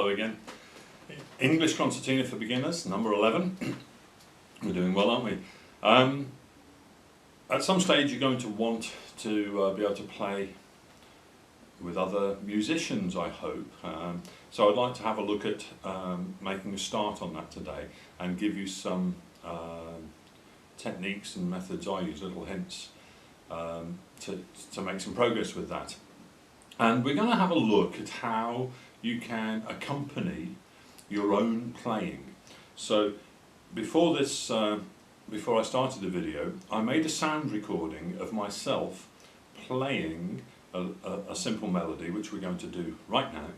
Hello again. English Concertina for Beginners, number 11. We're doing well, aren't we? At some stage you're going to want to be able to play with other musicians, I hope. So I'd like to have a look at making a start on that today and give you some techniques and methods I use, little hints to make some progress with that. And we're going to have a look at how you can accompany your own playing. So before this, before I started the video, I made a sound recording of myself playing a simple melody, which we're going to do right now,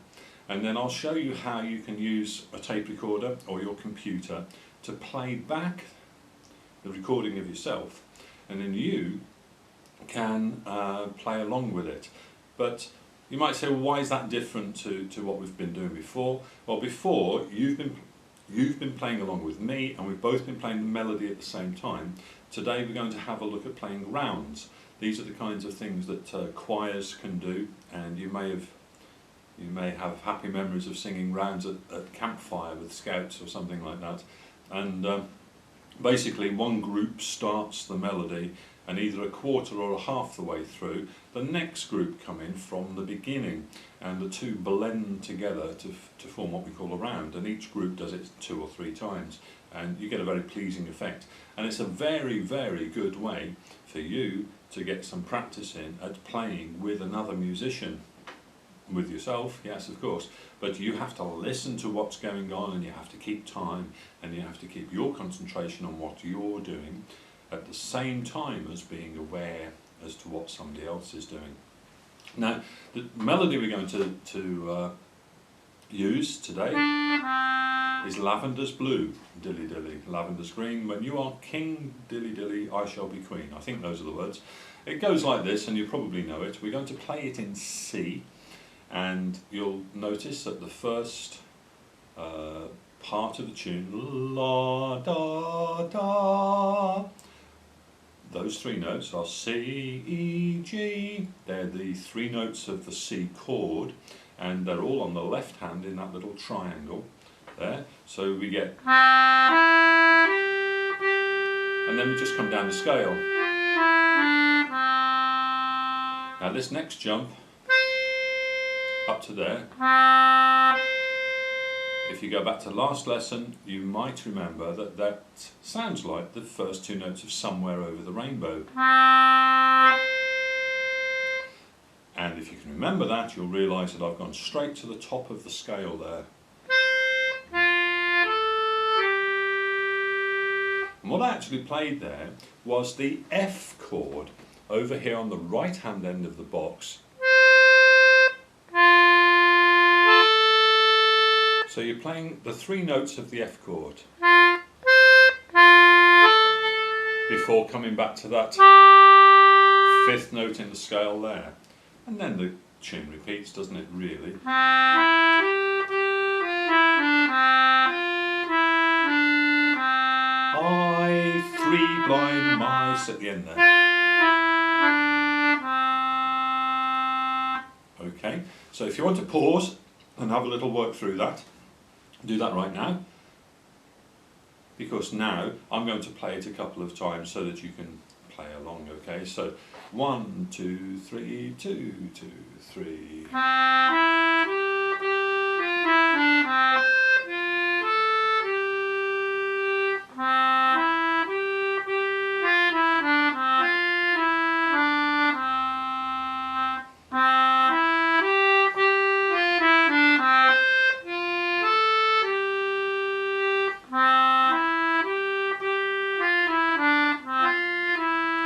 and then I'll show you how you can use a tape recorder or your computer to play back the recording of yourself, and then you can play along with it. But you might say, well, why is that different to what we've been doing before? Well, before you've been playing along with me, and we've both been playing the melody at the same time. Today we're going to have a look at playing rounds. These are the kinds of things that choirs can do, and you may have happy memories of singing rounds at campfire with scouts or something like that. And basically one group starts the melody, and either a quarter or a half the way through, the next group come in from the beginning, and the two blend together to form what we call a round, and each group does it 2 or 3 times, and you get a very pleasing effect. And it's a very, very good way for you to get some practice in at playing with another musician. With yourself, yes, of course, but you have to listen to what's going on, and you have to keep time, and you have to keep your concentration on what you're doing at the same time as being aware as to what somebody else is doing. Now, the melody we're going to use today is Lavender's Blue, Dilly Dilly, Lavender's Green, when you are king, dilly dilly, I shall be queen. I think those are the words. It goes like this, and you probably know it. We're going to play it in C, and you'll notice that the first part of the tune, la da da, those 3 notes are C, E, G. They're the 3 notes of the C chord, and they're all on the left hand in that little triangle there. So we get, and then we just come down the scale. Now this next jump up to there, if you go back to last lesson, you might remember that that sounds like the first 2 notes of Somewhere Over the Rainbow. And if you can remember that, you'll realise that I've gone straight to the top of the scale there. And what I actually played there was the F chord over here on the right hand end of the box. So you're playing the 3 notes of the F chord before coming back to that 5th note in the scale there. And then the tune repeats, doesn't it, really? I, 3 blind mice at the end there. Okay, so if you want to pause and have a little work through that, do that right now, because now I'm going to play it a couple of times so that you can play along. Okay, so 1, 2, 3, 2, 2, 3.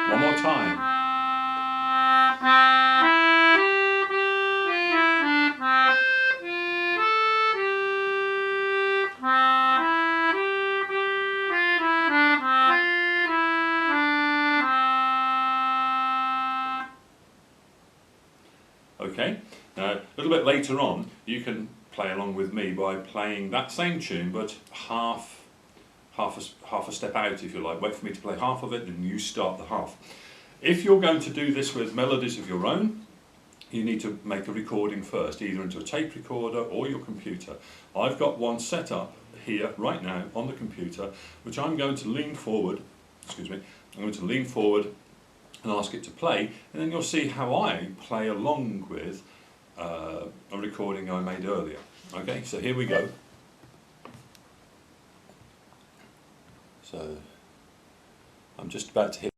One more time. Okay, now a little bit later on you can play along with me by playing that same tune but half a step out, if you like. Wait for me to play half of it and you start the half. If you're going to do this with melodies of your own, you need to make a recording first, either into a tape recorder or your computer. I've got one set up here right now on the computer, which I'm going to lean forward, excuse me, I'm going to lean forward and ask it to play, and then you'll see how I play along with a recording I made earlier. Okay, so here we go. So I'm just about to hit.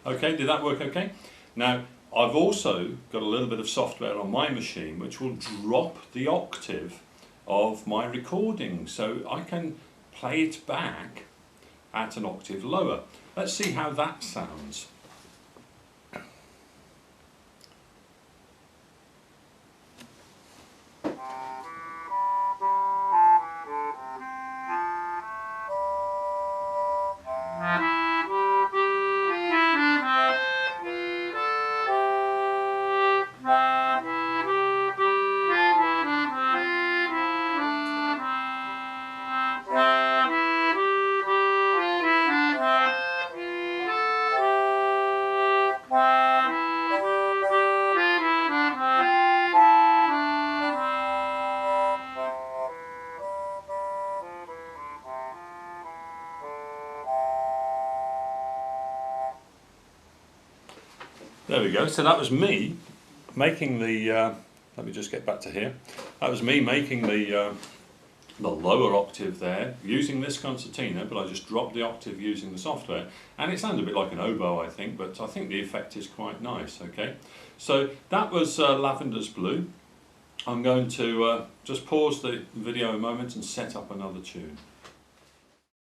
Okay, did that work okay? Now, I've also got a little bit of software on my machine which will drop the octave of my recording, so I can play it back at an octave lower. Let's see how that sounds. There we go, so that was me making the, let me just get back to here, that was me making the lower octave there using this concertina, but I just dropped the octave using the software, and it sounds a bit like an oboe I think, but I think the effect is quite nice. Okay, so that was Lavender's Blue. I'm going to just pause the video a moment and set up another tune.